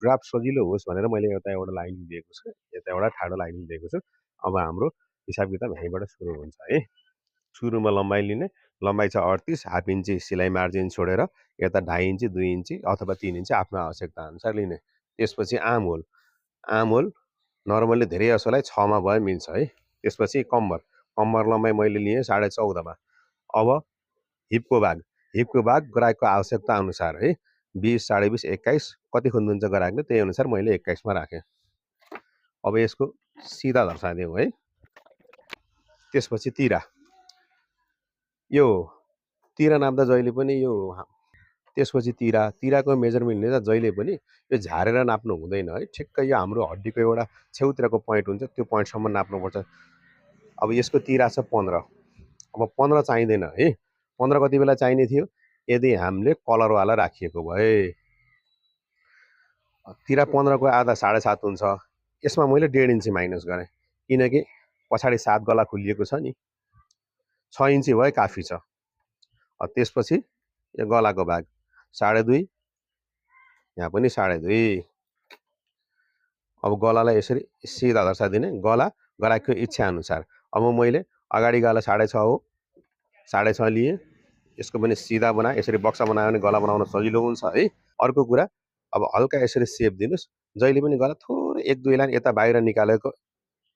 Draft सजिलो होस् भनेर मैले एउटा लाइनिङ दिएको छु, यता एउटा ठाडो लाइनिङ दिएको छु। अब हाम्रो हिसाब किताब यहीँबाट सुरु हुन्छ है। सुरुमा लम्बाइ लिने, लम्बाइ छ 38, हाफ इन्ची सिलाइ मार्जिन छोडेर यता 2.5 इन्ची 2 इन्ची अथवा 3 इन्ची आफ्नो आवश्यकता अनुसार लिने। त्यसपछि arm hole, arm hole normally धेरै जसोलाई 6 मा भए मिल्छ है। त्यसपछि कम्मर, कम्मर लम्बाइ मैले लिएँ 14.5 मा। अब हिपको भाग ग्राहकको आवश्यकता अनुसार है, 20, 20.5, 21 कति खुन्नुहुन्छ ग्राहकले त्यही अनुसार मैले 21 मा राखेँ। अब यसको सिधा दर्शाइदिउँ है। त्यसपछि तिरा, यो तिरा नाप्दा जहिले पनि यो त्यसपछि तिराको मेजरमेन्ट लिँदा जहिले पनि यो झारेर नाप्नु हुँदैन है। ठिक्कै यो हाम्रो हड्डीको एउटा छेउतिरको पोइन्ट हुन्छ, त्यो पोइन्टसम्म नाप्नुपर्छ। अब यसको तिरा छ 15, अब 15 चाहिँदैन है। 15 कति बेला चाहिने थियो, यदि हामीले कलरवाला राखिएको भए। तिरा 15 को आधा 7.5 हुन्छ। यसमा मैले 1.5 इन्ची माइनस गरेँ, किनकि पछाडि 7 गला खुलिएको छ नि, 6 इन्ची भए काफी छ। त्यसपछि यो गलाको भाग 2.5, यहाँ पनि 2.5। अब गलालाई यसरी सिधा दर्शाइदिने, गला ग्राहकको इच्छा अनुसार। अब मैले अगाडि गला 6.5 हो, 6.5 लिएँ, यसको पनि सिधा बनाएँ। यसरी बक्सा बनायो भने गला बनाउन सजिलो हुन्छ है। अर्को कुरा, अब हल्का यसरी सेप दिनुस्, जहिले पनि गला थोरै 1-2 लाइन यता बाहिर निकालेको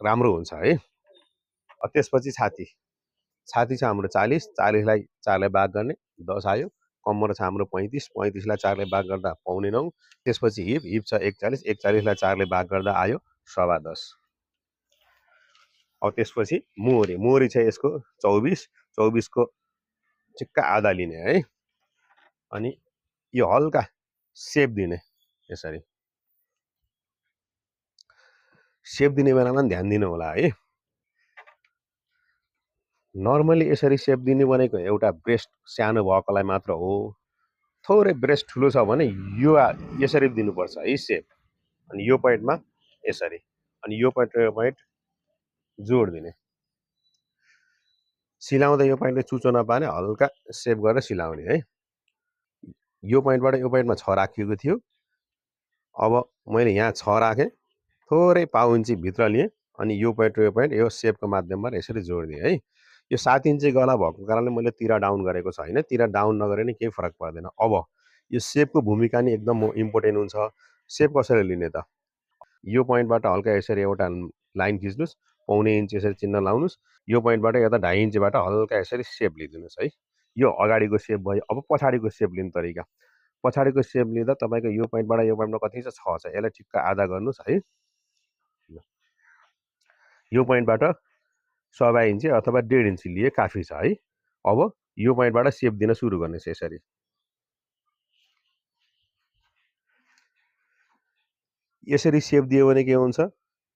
राम्रो हुन्छ है। त्यसपछि छाती छ हाम्रो 40, 40 लाई 4 ले भाग गर्ने 10 आयो। कम्मर छ हाम्रो 35, 35 लाई 4 ले भाग गर्दा 8.25। त्यसपछि हिप छ 41, 41 लाई 4 ले भाग गर्दा आयो 10.25। अब त्यसपछि मोहरी छ यसको 24, 24 को ठिक्क आधा लिने है। अनि यो हल्का सेप दिने, यसरी सेप दिने बेलामा ध्यान दिनु होला है। नर्मली यसरी सेप दिने भनेको एउटा ब्रेस्ट सानो भएकोलाई मात्र हो। थोरै ब्रेस्ट ठुलो छ भने यो यसरी दिनुपर्छ है सेप। अनि यो पोइन्टमा यसरी, अनि यो पोइन्ट जोड दिने। सिलाउँदा यो पोइन्टले चुचो नपाने हल्का सेप गरेर सिलाउने है। यो पोइन्टबाट यो पोइन्टमा 6 राखिएको थियो, अब मैले यहाँ 6 राखेँ, थोरै पाउ इन्ची भित्र लिएँ, अनि यो पोइन्ट यो सेपको माध्यमबाट यसरी जोडिदिएँ है। यो 7 इन्ची गला भएको कारणले मैले तिरा डाउन गरेको छैन, तिरा डाउन नगरे नि केही फरक पर्दैन। अब यो सेपको भूमिका नि एकदम इम्पोर्टेन्ट हुन्छ। सेप कसरी लिने त, यो पोइन्टबाट हल्का यसरी एउटा लाइन खिच्नुस्, 1.25 इन्च यसरी चिन्ह लाउनुस्, यो पोइन्टबाट यता 2.5 इन्चबाट हल्का यसरी सेप लिदिनुस् है। यो अगाडिको सेप भयो। अब पछाडिको सेप लिने तरिका, पछाडिको सेप लिँदा तपाईको यो पोइन्टबाट यो पोइन्टमा कति छ, 6 छ, यसलाई ठिक्क आधा गर्नुस् है। यो पोइन्टबाट 1.25 इन्ची अथवा 1.5 इन्ची लिए काफी छ है। अब यो पोइन्टबाट सेप दिन सुरु गर्नुस् यसरी। यसरी सेप दियो भने के हुन्छ,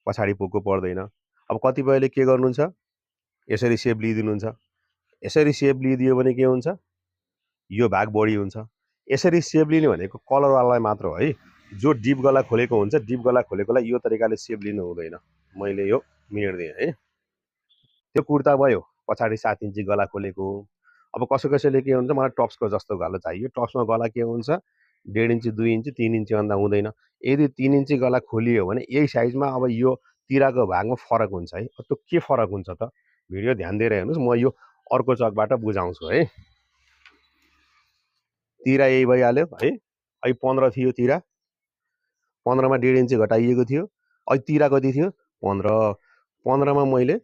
पछाडि पोको पर्दैन। अब कतिपयले के गर्नुहुन्छ, यसरी सेप लिइदिनुहुन्छ। यसरी सेप लिइदियो भने के हुन्छ, यो भाग बढी हुन्छ। यसरी सेप लिने भनेको कलरवालालाई मात्र हो है। जो डिप गला खोलेको हुन्छ, डिप गला खोलेकोलाई यो तरिकाले सेप लिनु हुँदैन। मैले यो मेट्दिएँ है। त्यो कुर्ता भयो पछाडि 7 इन्ची गला खोलेको। अब कसैले के हुन्छ, मलाई टप्सको जस्तो गला चाहियो। टप्समा गला के हुन्छ, 1.5 इन्ची 2 इन्ची 3 इन्ची भन्दा हुँदैन। यदि 3 इन्ची गला खोलियो भने यही साइजमा अब यो तिराको भागमा फरक हुन्छ है। त्यो के फरक हुन्छ त, भिडियो ध्यान दिएर हेर्नुस्, म यो अर्को चकबाट बुझाउँछु है। तिरा यही भइहाल्यो है। अहिले 15 थियो तिरा, 15 मा 1.5 इन्ची घटाइएको थियो। अहिले तिरा कति थियो, 15, 15 मा मैले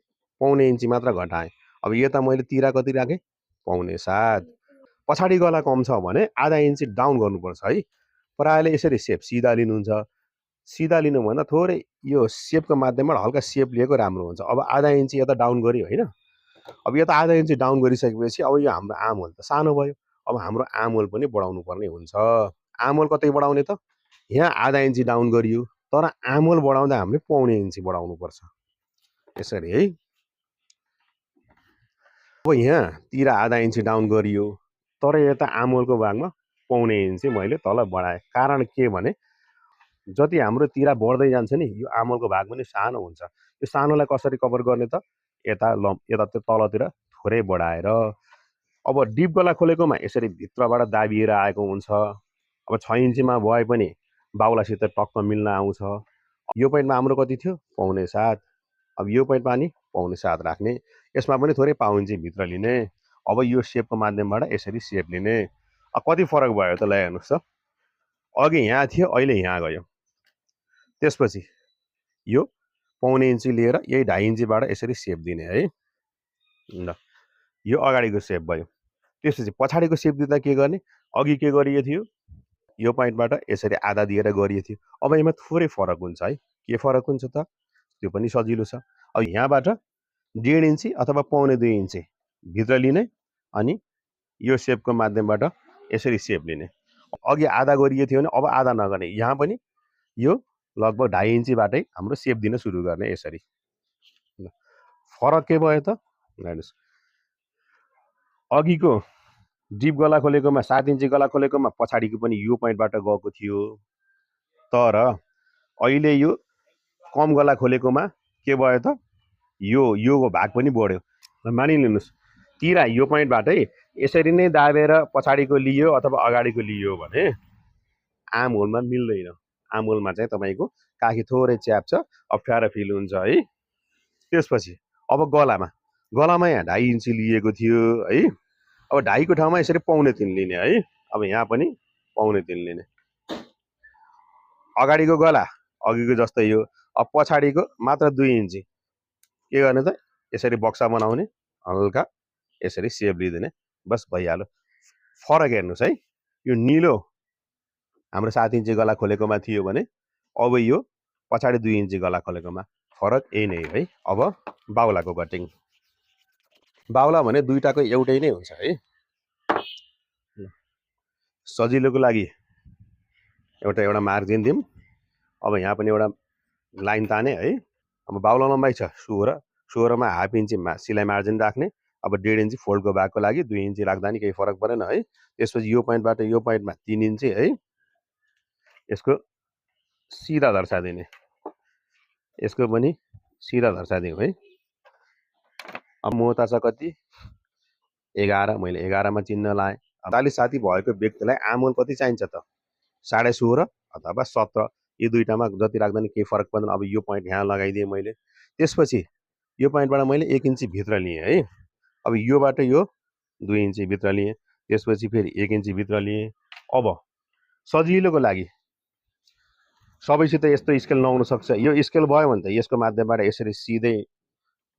1.25 इन्ची मात्र घटाएँ। अब यता मैले तिरा कति राखेँ, 6.25। पछाडि गला कम छ भने आधा इन्ची डाउन गर्नुपर्छ है। प्रायले यसरी सेप सिधा लिनुहुन्छ। सिधा लिनुभन्दा थोरै यो सेपको माध्यमबाट हल्का सेप लिएको राम्रो हुन्छ। अब आधा इन्ची यता डाउन गऱ्यो होइन। अब यता आधा इन्ची डाउन गरिसकेपछि अब यो हाम्रो आर्म होल त सानो भयो। अब हाम्रो आर्म होल पनि बढाउनु पर्ने हुन्छ। आर्म होल कतै बढाउने त, यहाँ आधा इन्ची डाउन गरियो, तर आर्म होल बढाउँदा हामीले 1.25 इन्ची बढाउनु पर्छ यसरी है। अब यहाँ तिरा आधा इन्ची डाउन गरियो, तर यता आर्म होलको भागमा 1.25 इन्ची मैले तल बढाएँ। कारण के भने जति हाम्रो तिरा बढ्दै जान्छ नि, यो आर्म होलको भाग पनि सानो हुन्छ। यो सानोलाई कसरी कभर गर्ने त, यता तलतिर थोरै बढाएर। अब डिप गला खोलेकोमा यसरी भित्रबाट दाबिएर आएको हुन्छ। अब 6 इन्चीमा भए पनि बाहुलासित टक्क मिल्न आउँछ। यो पोइन्टमा हाम्रो कति थियो 6.25। अब यो पोइन्टमा नि 6.25 राख्ने। यसमा पनि थोरै पाउन्जी भित्र लिने। अब यो सेपको माध्यमबाट यसरी सेप लिने। कति फरक भयो त ल हेर्नुहोस् त। अघि यहाँ थियो अहिले यहाँ गयो। त्यसपछि यो 1.25 इन्ची लिएर यही 2.5 इन्चीबाट यसरी सेप दिने है। ल यो अगाडिको सेप भयो। त्यसपछि पछाडिको सेप दिँदा के गर्ने, अघि के गरिएको थियो यो पोइन्टबाट यसरी आधा दिएर गरिएको थियो। अब यसमा थोरै फरक हुन्छ है। के फरक हुन्छ त त्यो पनि सजिलो छ। अब यहाँबाट 1.5 इन्ची अथवा 1.25 इन्ची भित्र लिने अनि यो सेपको माध्यमबाट यसरी सेप लिने। अघि आधा गरिएको थियो भने अब आधा नगर्ने। यहाँ पनि यो लगभग 2.5 इन्चीबाटै हाम्रो सेप दिन सुरु गर्ने यसरी। फरक के भयो त हेर्नुहोस्, अघिको डिप गला खोलेकोमा 7 इन्ची गला खोलेकोमा पछाडिको पनि यो पोइन्टबाट गएको थियो। तर अहिले यो कम गला खोलेकोमा के भयो त योको भाग पनि बढ्यो। मानिलिनुहोस् तिरा यो पोइन्टबाटै यसरी नै दाबेर पछाडिको लियो अथवा अगाडिको लियो भने आम होलमा मिल्दैन। आम होलमा चाहिँ तपाईँको काखी थोरै च्याप्छ, अप्ठ्यारो फिल हुन्छ है। त्यसपछि अब गलामा यहाँ 2.5 इन्ची लिएको थियो है। अब 2.5 को ठाउँमा यसरी 1.25 लिने है। अब यहाँ पनि 1.25 लिने। अगाडिको गला अघिको जस्तै यो। अब पछाडिको मात्र 2 इन्ची के गर्ने त यसरी बक्सा बनाउने, हल्का यसरी सेप लिदिने, बस भइहाल्यो। फरक हेर्नुहोस् है। यो निलो हाम्रो 7 इन्ची गला खोलेकोमा थियो भने अब यो पछाडि 2 इन्ची गला खोलेकोमा फरक यही नै है। अब बाहुलाको कटिङ। बाहुला भने दुईटाको एउटै नै हुन्छ है। सजिलोको लागि एउटा मार्जिन दिउँ। अब यहाँ पनि एउटा लाइन ताने है। अब बाहुला लम्बाइ छ 16 मा हाफ इन्ची सिलाइ मार्जिन राख्ने। अब 1.5 इन्ची फोल्डको भागको लागि 2 इन्ची राख्दा नि केही फरक परेन है। त्यसपछि यो पोइन्टबाट यो पोइन्टमा 3 इन्ची है। यसको सिधा धर्सा दिने, यसको पनि सिधा धर्सा दिउँ है। अब मोता छ कति 11, मैले 11 मा चिन्ह लाएँ। 45 साथी भएको व्यक्तिलाई आमोल कति चाहिन्छ त 16.5 अथवा 17, यी दुईटामा जति राख्दा नि केही फरक पर्दैन। अब यो पोइन्ट यहाँ लगाइदिएँ मैले। त्यसपछि यो पोइन्टबाट मैले 1 इन्ची भित्र लिएँ है। अब योबाट यो 2 इन्ची भित्र लिएँ। त्यसपछि फेरि 1 इन्ची भित्र लिएँ। अब सजिलोको लागि सबैसित यस्तो स्केल नहुन सक्छ। यो स्केल भयो भने त यसको माध्यमबाट यसरी सिधै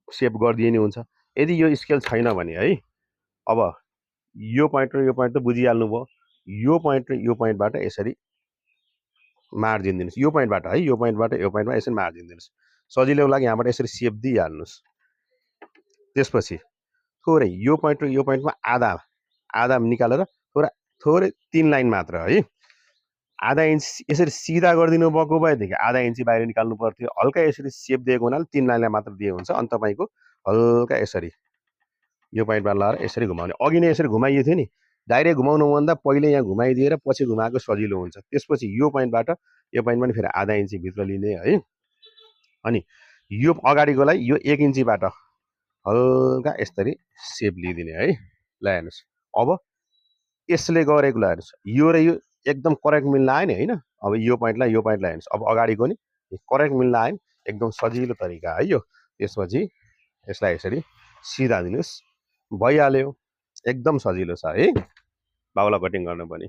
सेप गरिदिए नि हुन्छ। यदि यो स्केल छैन भने है, अब यो पोइन्ट र यो पोइन्ट त बुझिहाल्नु भयो। यो पोइन्ट र यो पोइन्टबाट यसरी मार्जिन दिनुस्। यो पोइन्टबाट है, यो पोइन्टबाट यो पोइन्टमा यसरी मार्जिन दिनुस्। सजिलोको लागि यहाँबाट यसरी सेप दिइहाल्नुस्। त्यसपछि थोरै यो पोइन्ट र यो पोइन्टमा आधा निकालेर थोरै 3 लाइन मात्र है। आधा इन्च यसरी सिधा गरिदिनु भएको भएदेखि आधा इन्ची बाहिर निकाल्नु पर्थ्यो। हल्का यसरी सेप दिएको हुनाले 3 लाइनलाई मात्र दिए हुन्छ। अनि तपाईँको हल्का यसरी यो पोइन्टमा लगाएर यसरी घुमाउने। अघि नै यसरी घुमाइयो थियो नि, डाइरेक्ट घुमाउनुभन्दा पहिले यहाँ घुमाइदिएर पछि घुमाएको सजिलो हुन्छ। त्यसपछि यो पोइन्टबाट यो पोइन्टमा नि फेरि आधा इन्ची भित्र लिने है। अनि यो अगाडिकोलाई यो 1 इन्चीबाट हल्का यसरी सेप लिदिने है। ल हेर्नुहोस्, अब यसले गरेको ल हेर्नुहोस्, यो र यो एकदम करेक्ट मिल्न आयो नि हैन। अब यो पोइन्टलाई हेर्नुहोस्, अब अगाडिको नि करेक्ट मिल्न आयो नि, एकदम सजिलो तरिका है यो। त्यसपछि यसलाई यसरी सिधा दिनुस्, भइहाल्यो। एकदम सजिलो छ है बाहुला कटिङ गर्न पनि।